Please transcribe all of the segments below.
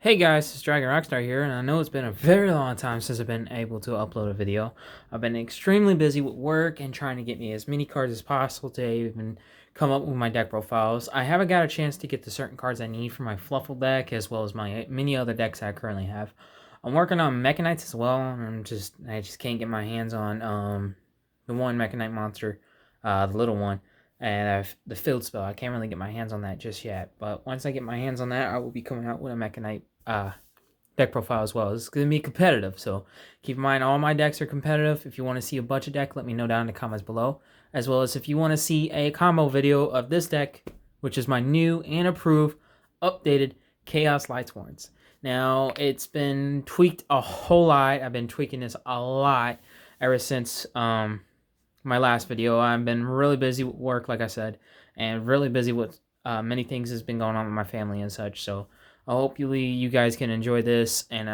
Hey guys, it's Dragon Rockstar here, and I know it's been a very long time since I've been able to upload a video. I've been extremely busy with work and trying to get me as many cards as possible to even come up with my deck profiles. I haven't got a chance to get the certain cards I need for my Fluffle deck, as well as my many other decks I currently have. I'm working on Mechanites as well, and I just can't get my hands on the one Mechanite monster, the little one. And the field spell, I can't really get my hands on that just yet. But once I get my hands on that, I will be coming out with a Mechanite deck profile as well. It's going to be competitive, so keep in mind all my decks are competitive. If you want to see a budget deck, let me know down in the comments below. As well as if you want to see a combo video of this deck, which is my new and approved updated Chaos Lightsworns. Now, it's been tweaked a whole lot. I've been tweaking this a lot ever since my last video. I've been really busy with work, like I said, and really busy with many things that's been going on with my family and such. So hopefully you guys can enjoy this, and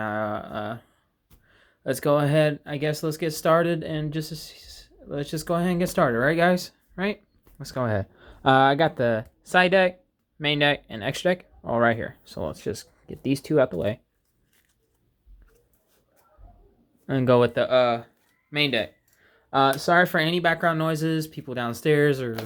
let's go ahead. I guess let's get started and let's just go ahead and get started, right, guys? Right? Let's go ahead. I got the side deck, main deck, and extra deck all right here. So let's just get these two out the way and go with the main deck. Sorry for any background noises, people downstairs or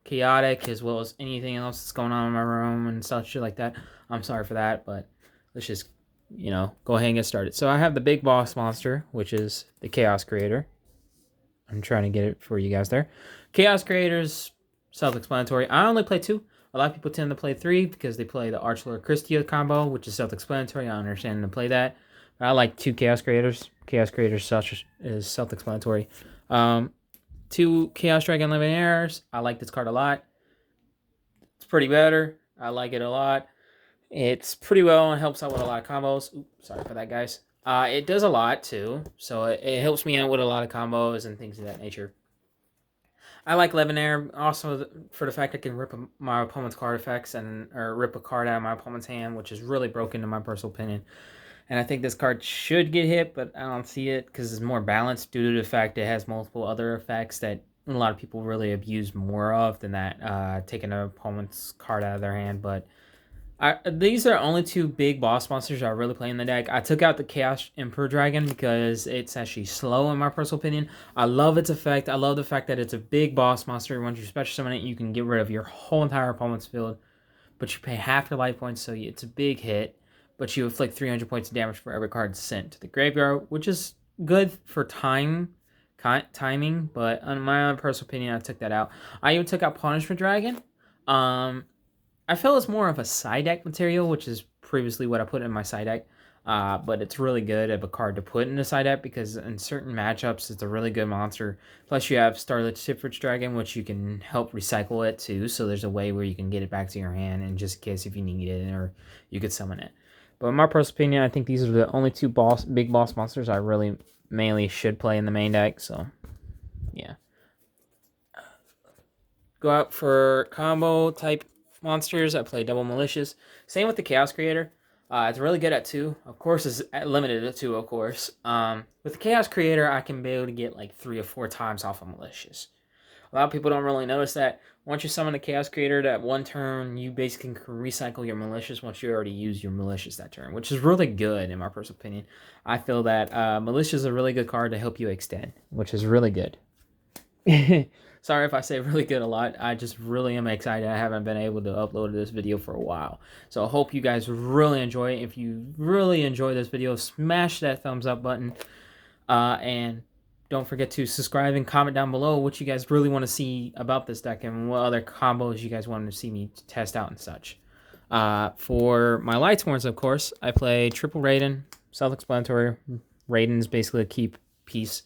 chaotic, as well as anything else that's going on in my room and stuff, shit like that. I'm sorry for that, but let's just, go ahead and get started. So I have the big boss monster, which is the Chaos Creator. I'm trying to get it for you guys there. Chaos Creator's self-explanatory. I only play 2. A lot of people tend to play 3 because they play the Archlord Christia combo, which is self-explanatory. I understand to play that. But I like 2 Chaos Creators. Chaos Creators is self-explanatory. 2 Chaos Dragon Legionnaires. I like this card a lot. It's pretty better. I like it a lot. It's pretty well and helps out with a lot of combos. Oops, sorry for that, guys. It does a lot too, so it helps me out with a lot of combos and things of that nature. I like Legionnaire also for the fact I can rip my opponent's card effects or rip a card out of my opponent's hand, which is really broken in my personal opinion. And I think this card should get hit, but I don't see it because it's more balanced due to the fact it has multiple other effects that a lot of people really abuse more of than that, taking an opponent's card out of their hand. But these are only 2 big boss monsters I really play in the deck. I took out the Chaos Emperor Dragon because it's actually slow in my personal opinion. I love its effect. I love the fact that it's a big boss monster. Once you special summon it, you can get rid of your whole entire opponent's field, but you pay half your life points, so it's a big hit. But you inflict 300 points of damage for every card sent to the graveyard, which is good for timing. But in my own personal opinion, I took that out. I even took out Punishment Dragon. I feel it's more of a side deck material, which is previously what I put in my side deck. But it's really good of a card to put in the side deck because in certain matchups, it's a really good monster. Plus, you have Starlit Shipwreck Dragon, which you can help recycle it too. So there's a way where you can get it back to your hand, and just in case if you need it, or you could summon it. But in my personal opinion, I think these are the only 2 big boss monsters I really mainly should play in the main deck. So, yeah. Go out for combo type monsters. I play double malicious. Same with the Chaos Creator. It's really good at 2. Of course, it's limited at 2, of course. With the Chaos Creator, I can be able to get like 3 or 4 times off of malicious. A lot of people don't really notice that. Once you summon the Chaos Creator, that one turn, you basically can recycle your malicious once you already use your malicious that turn, which is really good in my personal opinion. I feel that malicious is a really good card to help you extend, which is really good. Sorry if I say really good a lot. I just really am excited. I haven't been able to upload this video for a while. So I hope you guys really enjoy it. If you really enjoy this video, smash that thumbs up button. And don't forget to subscribe and comment down below what you guys really want to see about this deck and what other combos you guys want to see me test out and such. For my Lightsworns, of course, I play triple Raiden, self-explanatory. Raiden's basically a key piece.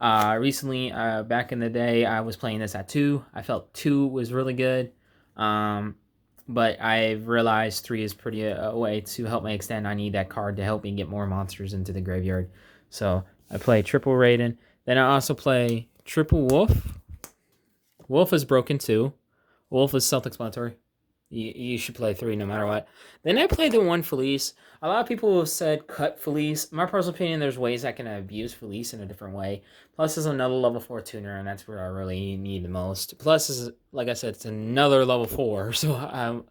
Recently, back in the day, I was playing this at 2. I felt 2 was really good. But I realized 3 is pretty a way to help me extend. I need that card to help me get more monsters into the graveyard. So I play triple Raiden. Then I also play triple Wolf. Wolf is broken too. Wolf is self-explanatory. You should play 3 no matter what. Then I played the 1 Felice. A lot of people have said cut Felice. My personal opinion, there's ways I can abuse Felice in a different way. Plus, it's another level 4 tuner, and that's where I really need the most. Plus, like I said, it's another level 4, so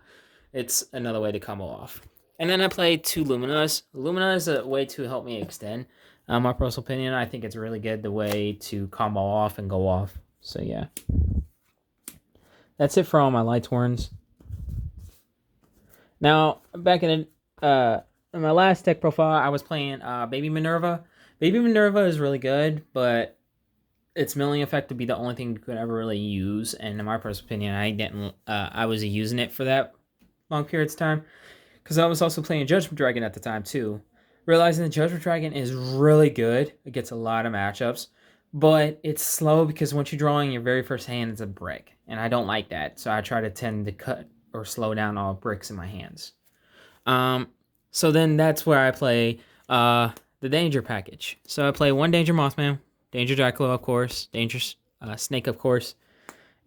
it's another way to combo off. And then I play 2 Luminas. Lumina is a way to help me extend. My personal opinion, I think it's really good the way to combo off and go off. So yeah. That's it for all my Lightsworns. Now, back in my last deck profile, I was playing Baby Minerva. Baby Minerva is really good, but its milling effect would be the only thing you could ever really use. And in my personal opinion, I wasn't using it for that long periods of time. Because I was also playing Judgment Dragon at the time, too. Realizing that Judgment Dragon is really good. It gets a lot of matchups. But it's slow because once you draw in your very first hand, it's a brick. And I don't like that. So I try to tend to cut or slow down all bricks in my hands. So then that's where I play the Danger package. So I play 1 Danger Mothman, Danger Jackalope, of course, Danger Snake, of course,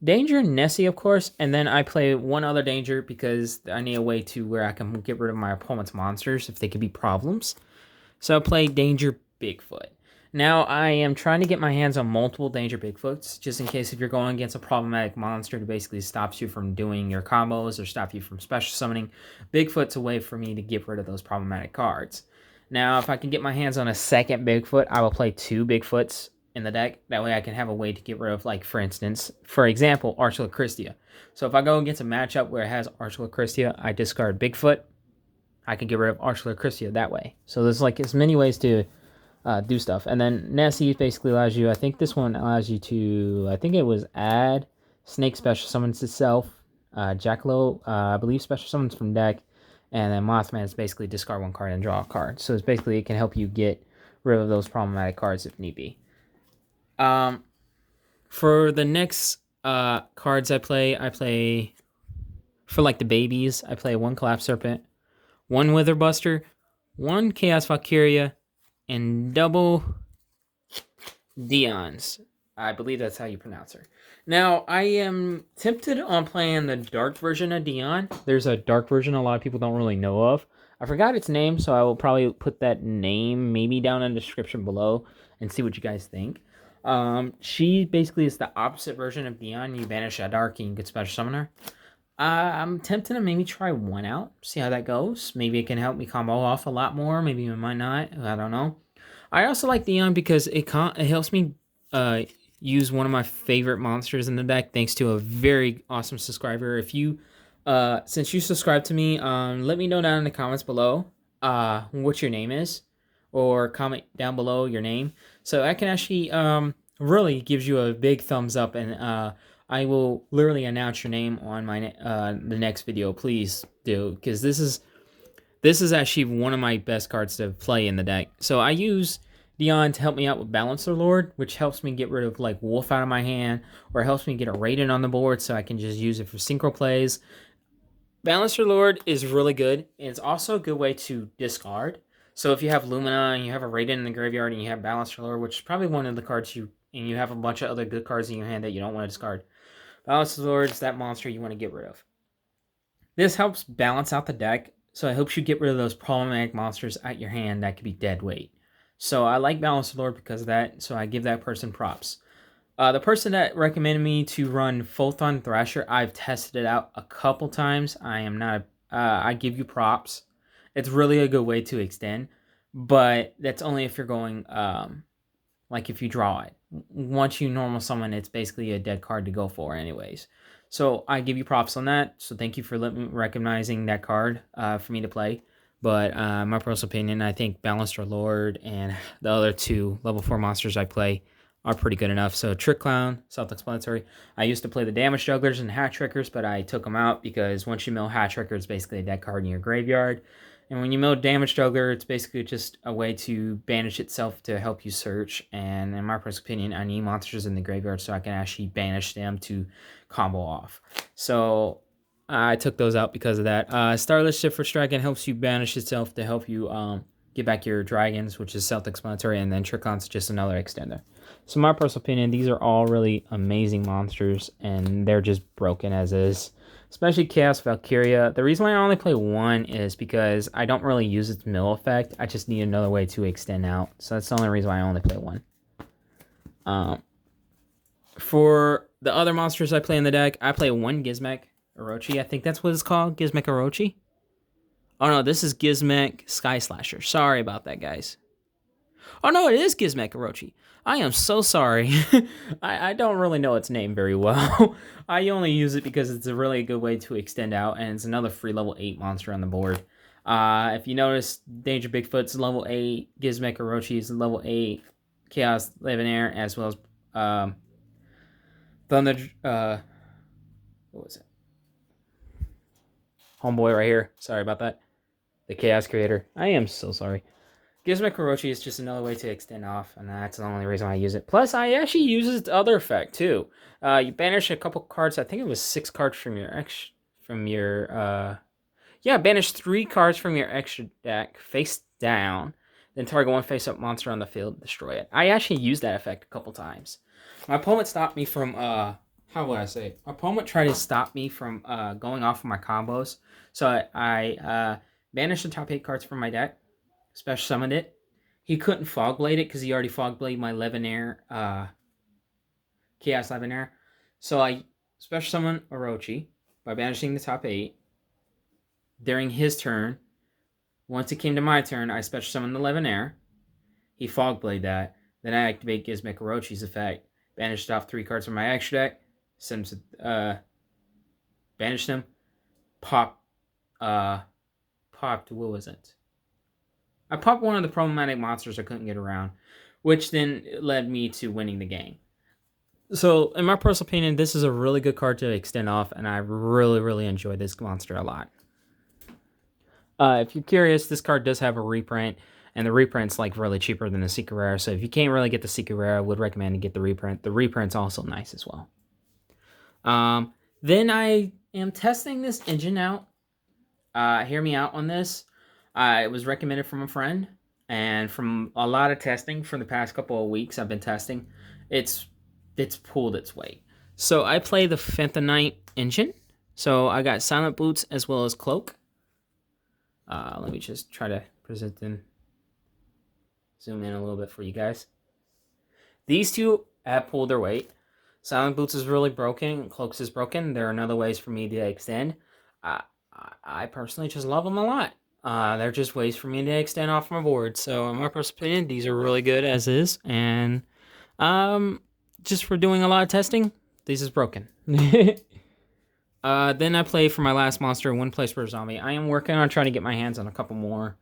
Danger Nessie, of course, and then I play 1 other Danger because I need a way to where I can get rid of my opponent's monsters if they could be problems. So I play Danger Bigfoot. Now I am trying to get my hands on multiple Danger Bigfoots, just in case if you're going against a problematic monster that basically stops you from doing your combos or stop you from special summoning. Bigfoot's a way for me to get rid of those problematic cards. Now, if I can get my hands on a second Bigfoot, I will play 2 Bigfoots in the deck. That way I can have a way to get rid of, like, for instance, for example, Archilocristia. So if I go against a matchup where it has Archilocristia, I discard Bigfoot. I can get rid of Archilocristia that way. So there's, like, as many ways to do stuff. And then Nessie basically allows you, I think this one allows you to, I think it was add Snake special summons itself. Jackalope, I believe special summons from deck. And then Mothman is basically discard 1 card and draw a card. So it's basically, it can help you get rid of those problematic cards if need be. For the next cards I play for like the babies, I play 1 Collapse Serpent, 1 Witherbuster, 1 Chaos Valkyria, and double Dion's. I believe that's how you pronounce her. Now, I am tempted on playing the dark version of Dion. There's a dark version a lot of people don't really know of. I forgot its name, so I will probably put that name maybe down in the description below and see what you guys think. She basically is the opposite version of Dion. You banish a dark and you can special summon her. I'm tempted to maybe try 1 out, see how that goes. Maybe it can help me combo off a lot more. Maybe it might not. I don't know. I also like Dion because it helps me use one of my favorite monsters in the deck thanks to a very awesome subscriber. If you, since you subscribed to me, let me know down in the comments below what your name is, or comment down below your name. So I can actually really gives you a big thumbs up, and I will literally announce your name on my the next video. Please do, because this is actually one of my best cards to play in the deck. So I use Dion to help me out with Balancer Lord, which helps me get rid of like Wolf out of my hand, or helps me get a Raiden on the board so I can just use it for synchro plays. Balancer Lord is really good, and it's also a good way to discard. So if you have Lumina and you have a Raiden in the graveyard and you have Balancer Lord, which is probably one of the cards and you have a bunch of other good cards in your hand that you don't want to discard, Balancer Lord is that monster you want to get rid of. This helps balance out the deck, so it helps you get rid of those problematic monsters at your hand that could be dead weight. So I like Balancer Lord because of that, so I give that person props. The person that recommended me to run Photon Thrasher, I've tested it out a couple times. I give you props. It's really a good way to extend, but that's only if you're going, like if you draw it. Once you normal summon, it's basically a dead card to go for anyways. So I give you props on that. So thank you for recognizing that card for me to play. But my personal opinion, I think Balancer Lord and the other 2 level 4 monsters I play are pretty good enough. So Trick Clown, self-explanatory. I used to play the Damage Jugglers and Hat Trickers, but I took them out because once you mill Hat Tricker, it's basically a dead card in your graveyard. And when you mill Damage Juggler, it's basically just a way to banish itself to help you search. And in my personal opinion, I need monsters in the graveyard so I can actually banish them to combo off. So I took those out because of that. Starless Shift Dragon helps you banish itself to help you get back your dragons, which is self-explanatory, and then Trickon's just another extender. So in my personal opinion, these are all really amazing monsters, and they're just broken as is. Especially Chaos Valkyria. The reason why I only play 1 is because I don't really use its mill effect. I just need another way to extend out. So that's the only reason why I only play 1. For the other monsters I play in the deck, I play 1 Gizmek Orochi. I think that's what it's called, Gizmek Orochi. Oh no, this is Gizmek Sky Slasher. Sorry about that, guys. Oh no, it is Gizmek Orochi. I am so sorry. I don't really know its name very well. I only use it because it's a really good way to extend out, and it's another free level 8 monster on the board. If you notice, Danger Bigfoot's level 8, Gizmek Orochi is level 8, Chaos Levenair, as well as Thunder. What was it? Homeboy right here. Sorry about that. The Chaos Creator. I am so sorry. Gizmek Orochi is just another way to extend off, and that's the only reason I use it. Plus, I actually use its other effect too. You banish a couple cards. I think it was 6 cards from your banish 3 cards from your extra deck face down. Then target one face-up monster on the field, destroy it. I actually used that effect a couple times. My opponent stopped me from how would I say? My opponent tried to stop me from going off of my combos. So I banished the top 8 cards from my deck. Special summoned it. He couldn't fog blade it because he already fog bladed my Levenair, Chaos Levenair. So I special summoned Orochi by banishing the top 8. During his turn, once it came to my turn, I special summoned the Levenair. He fog bladed that. Then I activate Gizmek Orochi's effect. Banished off 3 cards from my extra deck. Banished them. Popped. What was it? I popped one of the problematic monsters I couldn't get around, which then led me to winning the game. So, in my personal opinion, this is a really good card to extend off, and I really, really enjoy this monster a lot. If you're curious, this card does have a reprint, and the reprint's like really cheaper than the Secret Rare, so if you can't really get the Secret Rare, I would recommend to get the reprint. The reprint's also nice as well. Then I am testing this engine out. Hear me out on this. It was recommended from a friend, and from a lot of testing for the past couple of weeks I've been testing, it's pulled its weight. So I play the Phantom Knight engine. So I got Silent Boots as well as Cloak. Let me just try to present and zoom in a little bit for you guys. These two have pulled their weight. Silent Boots is really broken. Cloaks is broken. There are other ways for me to extend. I personally just love them a lot. They're just ways for me to extend off my board. So in my personal opinion, these are really good as is. And just for doing a lot of testing, this is broken. Then I play for my last monster, One Place per Zombie. I am working on trying to get my hands on a couple more.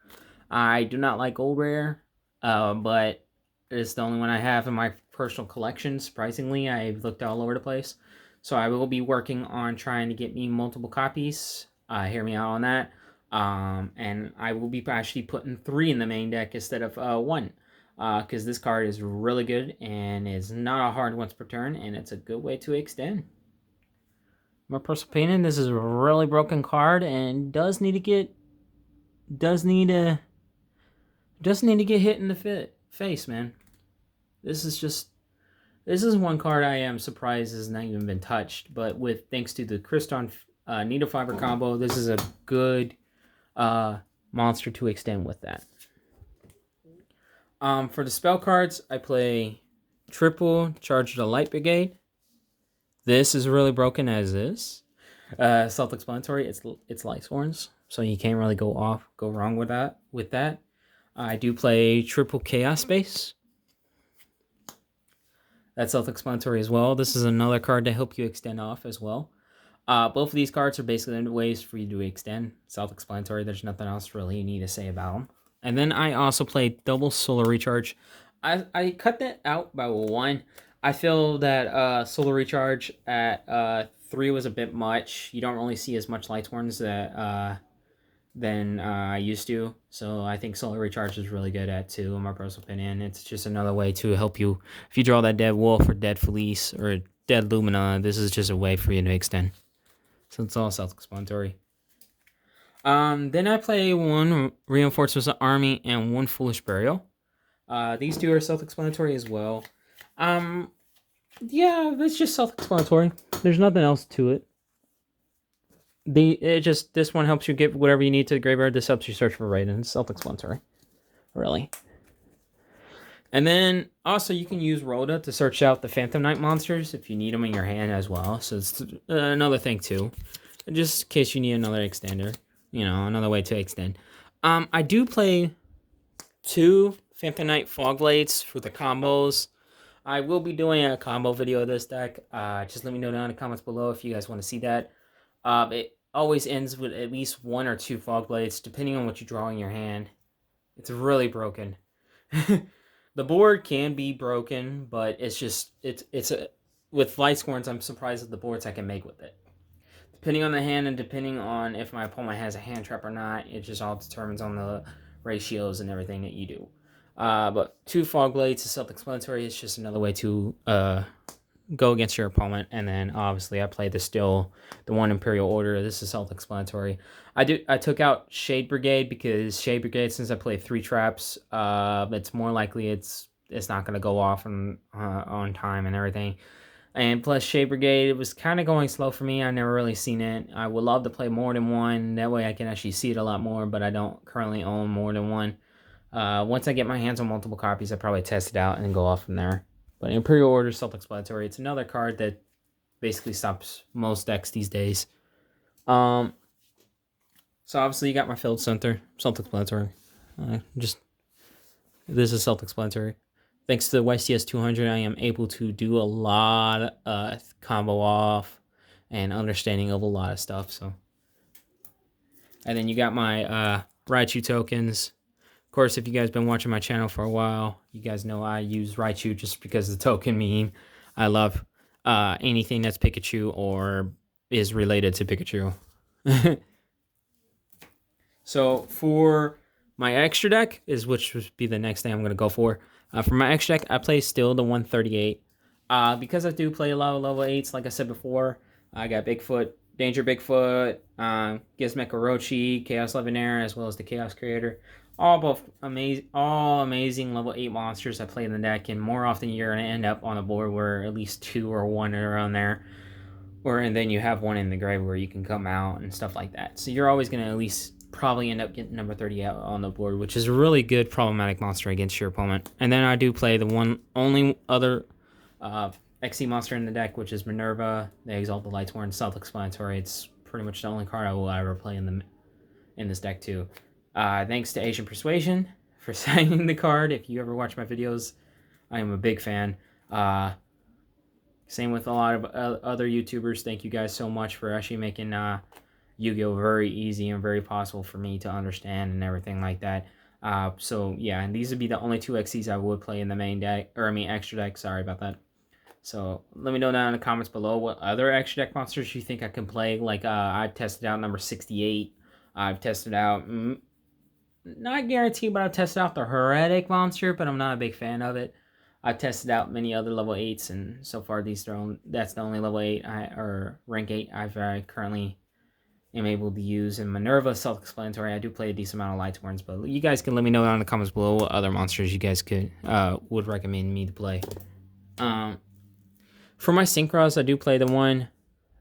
I do not like Gold Rare, but it's the only one I have in my personal collection. Surprisingly, I've looked all over the place. So I will be working on trying to get me multiple copies. Hear me out on that. And I will be actually putting 3 in the main deck instead of 1. Because this card is really good and is not a hard once per turn, and it's a good way to extend. My personal opinion, this is a really broken card and does need to get hit in the face, man. This is one card I am surprised has not even been touched, but thanks to the Kriston Needle Fiber combo, this is a good monster to extend with that. For the spell cards, I play triple Charge the Light Brigade. This is really broken as is. Self-explanatory. It's Lightsworns, so you can't really go wrong with that. I do play triple Chaos Space. That's self-explanatory as well. This is another card to help you extend off as well. Both of these cards are basically ways for you to extend. Self-explanatory. There's nothing else really you need to say about them. And then I also play double Solar Recharge. I cut that out by 1. I feel that Solar Recharge at 3 was a bit much. You don't really see as much Lightsworns than I used to. So I think Solar Recharge is really good at 2, in my personal opinion. It's just another way to help you. If you draw that Dead Wolf or Dead Felice or Dead Lumina, this is just a way for you to extend. So it's all self-explanatory. Then I play 1 Reinforcements Army and 1 Foolish Burial. These 2 are self-explanatory as well. Yeah, it's just self-explanatory. There's nothing else to it. This one helps you get whatever you need to the graveyard. This helps you search for Raiden. It's self-explanatory, really. And then also you can use Rhoda to search out the Phantom Knight monsters if you need them in your hand as well. So it's another thing too, just in case you need another extender. you know, another way to extend. I do play 2 Phantom Knight Fog Blades for the combos. I will be doing a combo video of this deck. Just let me know down in the comments below if you guys want to see that. It always ends with at least 1 or 2 Fog Blades, depending on what you draw in your hand. It's really broken. The board can be broken, but it's just with Lightsworns, I'm surprised at the boards I can make with it. Depending on the hand and depending on if my opponent has a hand trap or not, it just all determines on the ratios and everything that you do. But 2 Fog Blades is self-explanatory. It's just another way to go against your opponent. And then obviously I play the 1 Imperial Order. This is self-explanatory. I took out Shade Brigade because Shade Brigade, since I play 3 traps, it's more likely it's not going to go off on time and everything. And plus Shade Brigade, it was kind of going slow for me. I never really seen it. I would love to play more than one. That way I can actually see it a lot more, but I don't currently own more than one. Once I get my hands on multiple copies, I'll probably test it out and go off from there. But Imperial Order is self-explanatory. It's another card that basically stops most decks these days. So obviously you got my Field Center, self-explanatory. This is self-explanatory. Thanks to the YCS 200, I am able to do a lot of combo off and understanding of a lot of stuff. So, and then you got my Raichu tokens. Of course, if you guys been watching my channel for a while, you guys know I use Raichu just because of the token meme. I love anything that's Pikachu or is related to Pikachu. So for my extra deck which would be the next thing I'm going to go for. For my extra deck, I play still the 138. Because I do play a lot of level 8s, like I said before, I got Bigfoot, Danger Bigfoot, Gizmek Orochi, Chaos Levianeer, as well as the Chaos Creator. All amazing level 8 monsters I play in the deck, and more often you're going to end up on a board where at least 2 or 1 are around there. And then you have 1 in the grave where you can come out and stuff like that. So you're always going to at least probably end up getting number 30 out on the board, which is a really good problematic monster against your opponent. And then I do play the only other XC monster in the deck, which is Minerva, the Exalted Lightsworn, self-explanatory. It's pretty much the only card I will ever play in this deck too. Thanks to Asian Persuasion for signing the card. If you ever watch my videos, I am a big fan. Same with a lot of other YouTubers. Thank you guys so much for actually making Yu-Gi-Oh! Very easy and very possible for me to understand and everything like that. So yeah, and these would be the only 2 XCs I would play in the main deck, or I mean extra deck, sorry about that. So let me know down in the comments below what other extra deck monsters you think I can play. Like I've tested out number 68. I've tested out, not guaranteed, but I've tested out the Heretic monster, but I'm not a big fan of it. I've tested out many other level 8s, and so far that's the only level 8 or rank 8 I've currently am able to use. And Minerva is self-explanatory. I do play a decent amount of Lightsworns, but you guys can let me know down in the comments below what other monsters you guys would recommend me to play. For my Synchros, I do play the 1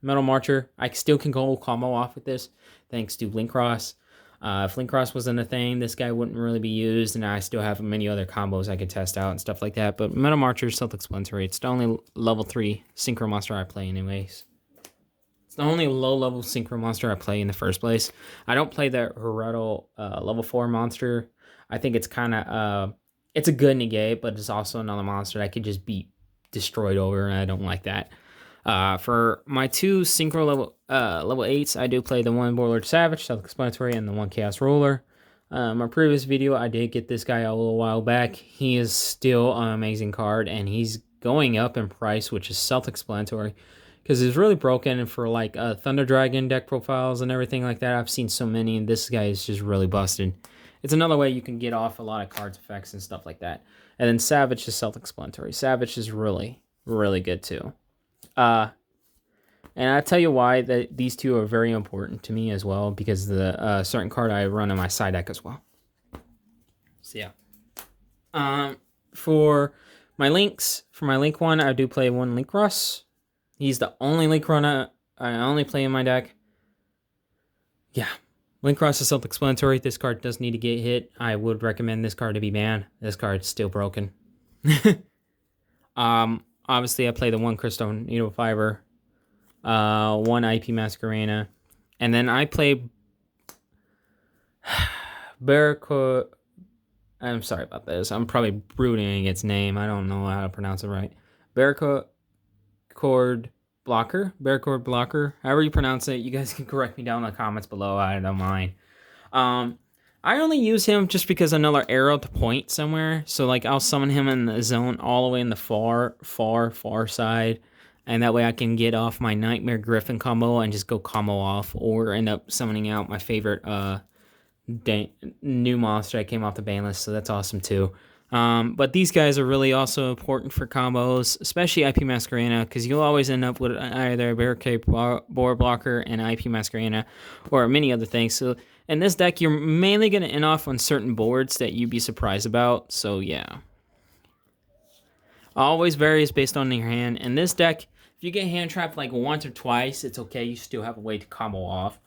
Metal Marcher. I still can go combo off with this thanks to Linkross. If Linkross wasn't a thing, this guy wouldn't really be used, and I still have many other combos I could test out and stuff like that. But Metal Marcher is self-explanatory. It's the only level 3 Synchro monster I play anyways. It's the only low-level Synchro monster I play in the first place. I don't play the Hereto level 4 monster. I think it's kind of, it's a good negate, but it's also another monster that could just be destroyed over, and I don't like that. For my 2 Synchro level 8s, I do play the 1 Warlord Savage, self-explanatory, and the 1 Chaos Ruler. My previous video, I did get this guy a little while back. He is still an amazing card, and he's going up in price, which is self-explanatory, because it's really broken for like Thunder Dragon deck profiles and everything like that. I've seen so many, and this guy is just really busted. It's another way you can get off a lot of cards effects and stuff like that. And then Savage is self-explanatory. Savage is really, really good too. And I'll tell you why that these 2 are very important to me as well, because the certain card I run in my side deck as well. So yeah. For my links, for my Link 1, I do play 1 Linkross. He's the only Link runner I only play in my deck. Yeah. Linkross is self-explanatory. This card does need to get hit. I would recommend this card to be banned. This card's still broken. Obviously, I play the 1 Crystal Needle Fiber, 1 IP Masquerena, and then I play Barracuda. I'm sorry about this. I'm probably brooding its name. I don't know how to pronounce it right. Barracuda Blocker. However you pronounce it, you guys can correct me down in the comments below. I don't mind. I only use him just because another arrow to point somewhere. So like I'll summon him in the zone all the way in the far side. And that way I can get off my Nightmare Griffin combo and just go combo off. Or end up summoning out my favorite new monster that came off the ban list. So that's awesome too. But these guys are really also important for combos, especially IP Masquerena, because you'll always end up with either a Barricade Board Blocker and IP Masquerena, or many other things. So in this deck, you're mainly going to end off on certain boards that you'd be surprised about. So yeah. Always varies based on your hand. In this deck, if you get hand trapped like once or twice, it's okay. You still have a way to combo off.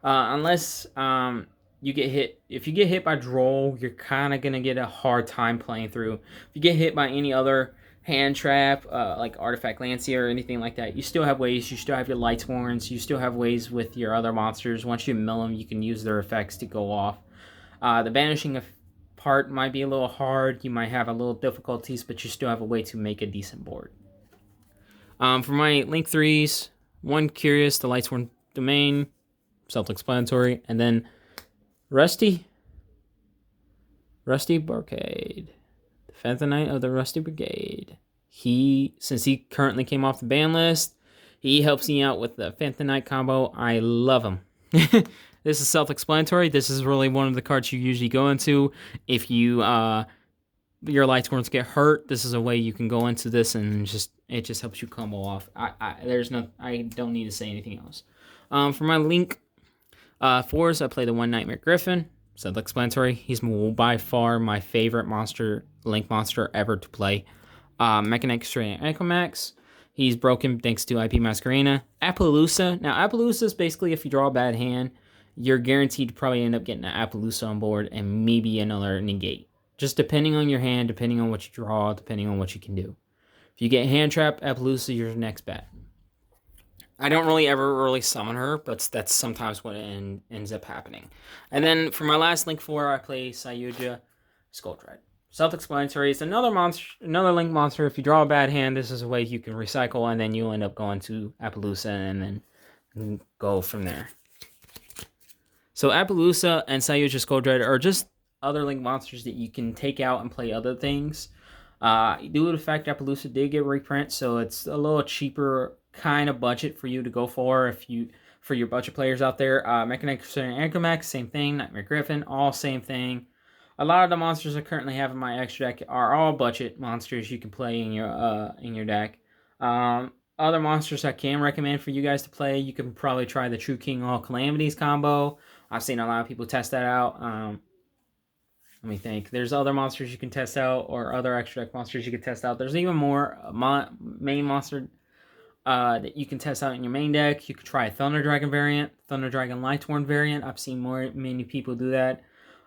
Unless you get hit. If you get hit by Droll, you're kind of going to get a hard time playing through. If you get hit by any other hand trap, like Artifact Lancia or anything like that, you still have ways. You still have your Lightsworns. You still have ways with your other monsters. Once you mill them, you can use their effects to go off. The banishing part might be a little hard. You might have a little difficulties, but you still have a way to make a decent board. For my Link 3s, one Curious, the Lightsworn Domain, self-explanatory, and then Rusty Barcade, the Phantom Knight of the Rusty Brigade. Since he currently came off the ban list, he helps me out with the Phantom Knight combo. I love him. This is self-explanatory. This is really one of the cards you usually go into if you your Lightsworns get hurt. This is a way you can go into this and it just helps you combo off. I don't need to say anything else. For my Link 4s, I play the One Nightmare Griffin. Self-explanatory. He's by far my favorite Link monster ever to play. Mechanic Straight Anchormax. He's broken thanks to IP Masquerena. Appaloosa. Now, Appaloosa is basically if you draw a bad hand, you're guaranteed to probably end up getting an Appaloosa on board and maybe another negate. Just depending on your hand, depending on what you draw, depending on what you can do. If you get hand trapped, Appaloosa, your next bet. I don't ever summon her, but that's sometimes what ends up happening. And then for my last Link 4, I play Sayuja Skulltread. Self-explanatory. It's another Link monster. If you draw a bad hand, this is a way you can recycle, and then you'll end up going to Appaloosa and then go from there. So Appaloosa and Sayuja Skulltread are just other Link monsters that you can take out and play other things. Due to the fact Appaloosa did get reprint, so it's a little cheaper kind of budget for you to go for for your budget players out there. Mechanic Anchormax, same thing. Nightmare Griffin, all same thing. A lot of the monsters I currently have in my extra deck are all budget monsters you can play in your deck. Other monsters I can recommend for you guys to play, you can probably try the True King All Calamities combo. I've seen a lot of people test that out. Let me think. There's other monsters you can test out, or other extra deck monsters you can test out. There's even more main monster that you can test out in your main deck. You could try a Thunder Dragon variant, Thunder Dragon Lightsworn variant. I've seen many people do that.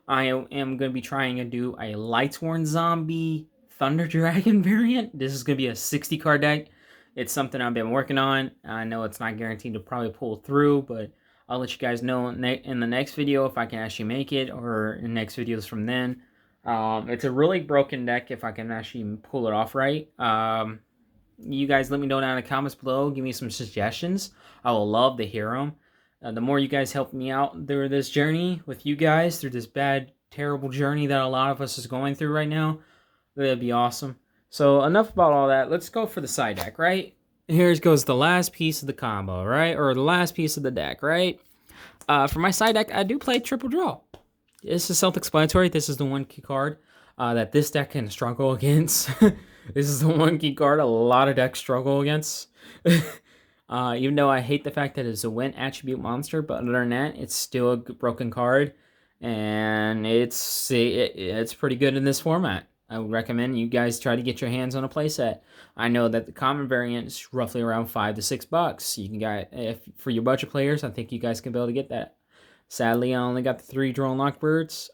I am going to be trying to do a Lightsworn Zombie Thunder Dragon variant. This is going to be a 60 card deck. It's something I've been working on. I know it's not guaranteed to probably pull through, but I'll let you guys know in the next video if I can actually make it, or in next videos from then. It's a really broken deck if I can actually pull it off right. You guys let me know down in the comments below. Give me some suggestions. I will love to hear them. The more you guys help me out through this journey with you guys, through this bad, terrible journey that a lot of us is going through right now, that'd be awesome. So enough about all that. Let's go for the side deck, right? Here goes the last piece of the combo, right? Or the last piece of the deck, right? For my side deck, I do play Triple Draw. This is self-explanatory. This is the one key card that this deck can struggle against. This is the one key card a lot of decks struggle against. Even though I hate the fact that it's a win attribute monster, but other than that, it's still a broken card. And it's pretty good in this format. I would recommend you guys try to get your hands on a playset. I know that the common variant is roughly around $5 to $6. You can get, for your budget players, I think you guys can be able to get that. Sadly, I only got the 3 Drone Lockbirds.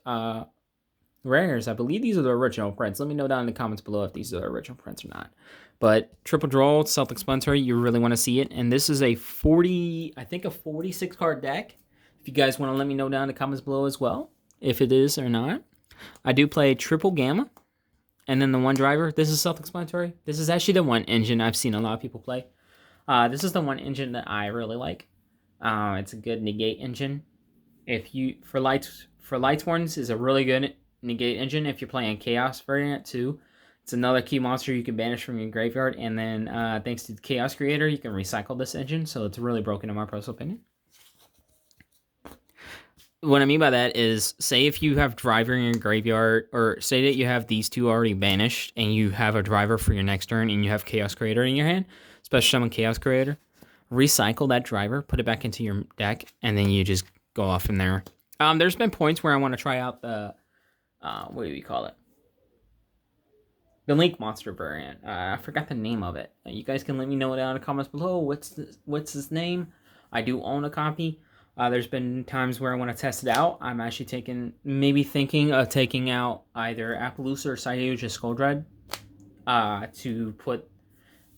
Rares, I believe these are the original prints. Let me know down in the comments below if these are the original prints or not. But Triple Draw, self-explanatory, you really want to see it. And this is a 46 card deck. If you guys want to let me know down in the comments below as well. if it is or not. I do play triple gamma, and then the one driver. This is self-explanatory. This is actually the one engine I've seen a lot of people play. This is the one engine that I really like. It's a good negate engine. If you for Lightsworns is a really good negate engine if you're playing Chaos variant too. It's another key monster you can banish from your graveyard, and then thanks to the Chaos Creator, you can recycle this engine, so it's really broken in my personal opinion. What I mean by that is, say if you have driver in your graveyard, or say that you have these two already banished, and you have a driver for your next turn, and you have Chaos Creator in your hand, special summon Chaos Creator, recycle that driver, put it back into your deck, and then you just go off from there. There's been points where I want to try out the, what do we call it? The Link Monster variant. I forgot the name of it. You guys can let me know down in the comments below. What's his name? I do own a copy. There's been times where I want to test it out. I'm actually thinking of taking out either Appaloosa or Cyuja Skulldread to put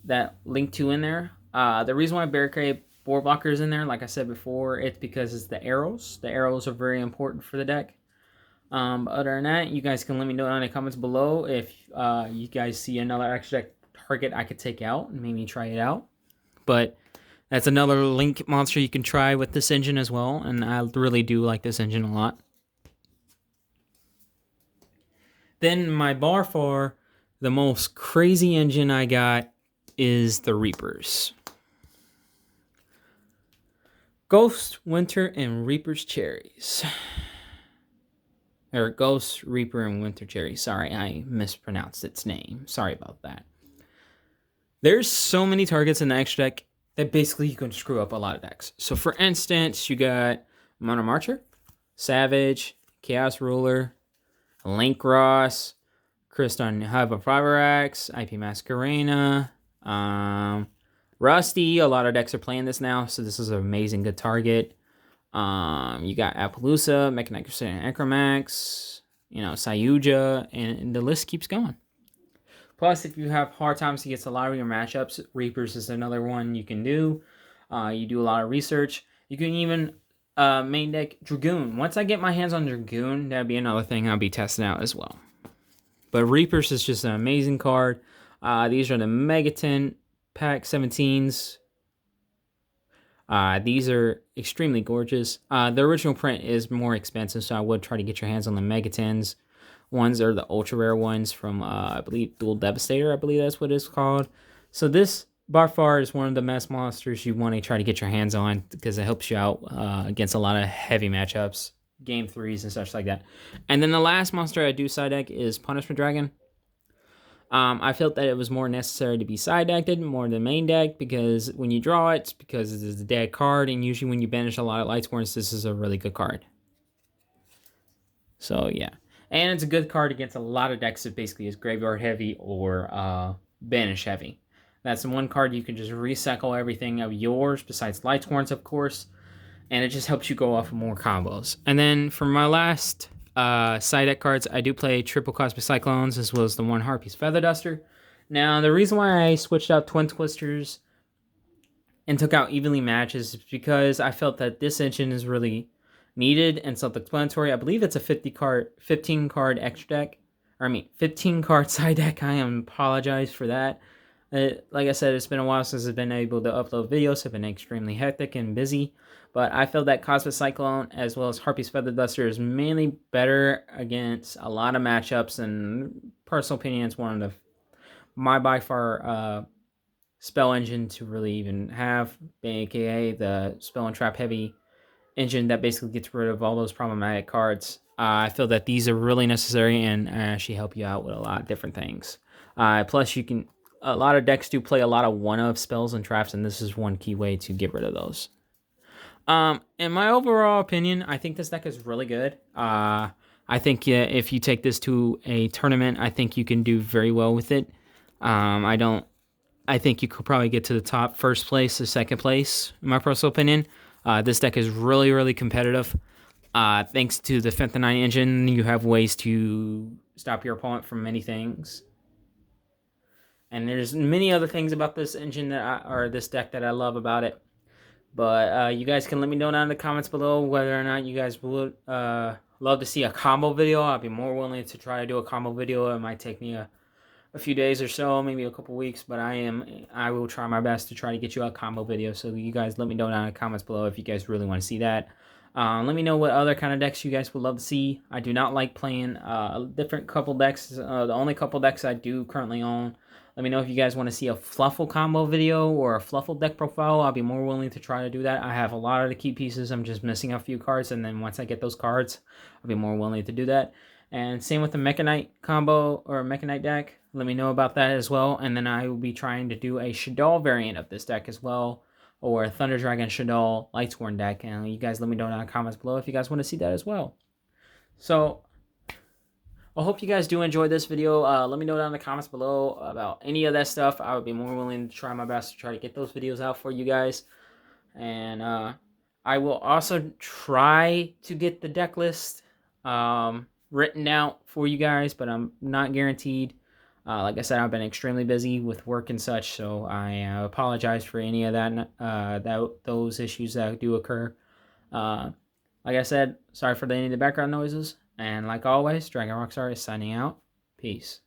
that Link 2 in there. The reason why Barricade board blocker is in there, like I said before, it's because it's the arrows. The arrows are very important for the deck. Other than that, you guys can let me know in the comments below if you guys see another extra deck target I could take out and maybe try it out. But that's another Link monster you can try with this engine as well, and I really do like this engine a lot. Then my bar for the most crazy engine I got is the Reapers. Ghost, Winter, and Reaper's Cherries. Or Ghost, Reaper, and Winter Cherry. Sorry, I mispronounced its name. Sorry about that. There's so many targets in the extra deck that basically you can screw up a lot of decks. So for instance, you got Mono Marcher, Savage, Chaos Ruler, Link Ross, Kriston Hyperfiberax, IP Masquerena, Rusty. A lot of decks are playing this now, so this is an amazing good target. You got Appaloosa, Mechanite Crusader, and Necromax, Cyuja, and the list keeps going. Plus, if you have hard times against a lot of your matchups, Reapers is another one you can do. You do a lot of research. You can even main deck Dragoon. Once I get my hands on Dragoon, that'd be another thing I'll be testing out as well. But Reapers is just an amazing card. These are the Megaton Pack 17s. These are extremely gorgeous. The original print is more expensive, so I would try to get your hands on the Megatons. Ones are the ultra rare ones from, I believe, Dual Devastator. I believe that's what it's called. So this, by far, is one of the best monsters you want to try to get your hands on because it helps you out against a lot of heavy matchups, game 3s and such like that. And then the last monster I do side deck is Punishment Dragon. I felt that it was more necessary to be side decked more than main deck because when you draw it, because it is a dead card, and usually when you banish a lot of Lightsworns, this is a really good card. So yeah, and it's a good card against a lot of decks that basically is graveyard heavy or banish heavy. That's the one card you can just recycle everything of yours besides Lightsworns, of course, and it just helps you go off of more combos. And then for my last side deck cards, I do play triple Cosmic Cyclones as well as the one Harpy's Feather Duster. Now, the reason why I switched out Twin Twisters and took out Evenly Matches is because I felt that this engine is really needed and self-explanatory. I believe it's a 15 card extra deck. 15 card side deck. I apologize for that. Like I said, it's been a while since I've been able to upload videos. I've been extremely hectic and busy. But I feel that Cosmic Cyclone as well as Harpy's Feather Duster is mainly better against a lot of matchups. And personal opinion, it's one of my by far spell engine to really even have, aka the spell and trap heavy engine that basically gets rid of all those problematic cards. I feel that these are really necessary and actually help you out with a lot of different things. Plus, a lot of decks do play a lot of one-of spells and traps, and this is one key way to get rid of those. In my overall opinion, I think this deck is really good. I think if you take this to a tournament, I think you can do very well with it. I think you could probably get to the top first place or second place, in my personal opinion. This deck is really, really competitive. Thanks to the 5th and 9 engine, you have ways to stop your opponent from many things. And there's many other things about this engine or this deck that I love about it. But you guys can let me know down in the comments below whether or not you guys would love to see a combo video. I'll be more willing to try to do a combo video. It might take me a few days or so, maybe a couple weeks, but I will try my best to try to get you a combo video. So you guys let me know down in the comments below if you guys really want to see that. Let me know what other kind of decks you guys would love to see. I do not like playing different couple decks. The only couple decks I do currently own. Let me know if you guys want to see a Fluffle combo video or a Fluffle deck profile. I'll be more willing to try to do that. I have a lot of the key pieces. I'm just missing a few cards, and then once I get those cards, I'll be more willing to do that. And same with the Mechanite combo or Mechanite deck. Let me know about that as well. And then I will be trying to do a Shaddoll variant of this deck as well, or a Thunder Dragon Shaddoll Lightsworn deck. And you guys let me know down in the comments below if you guys want to see that as well. So I hope you guys do enjoy this video. Let me know down in the comments below about any of that stuff. I would be more willing to try my best to try to get those videos out for you guys. And I will also try to get the deck list written out for you guys, but I'm not guaranteed. Like I said, I've been extremely busy with work and such, so I apologize for any of those issues that do occur. Like I said, sorry for any of the background noises, and like always, Dragon Rockstar is signing out. Peace.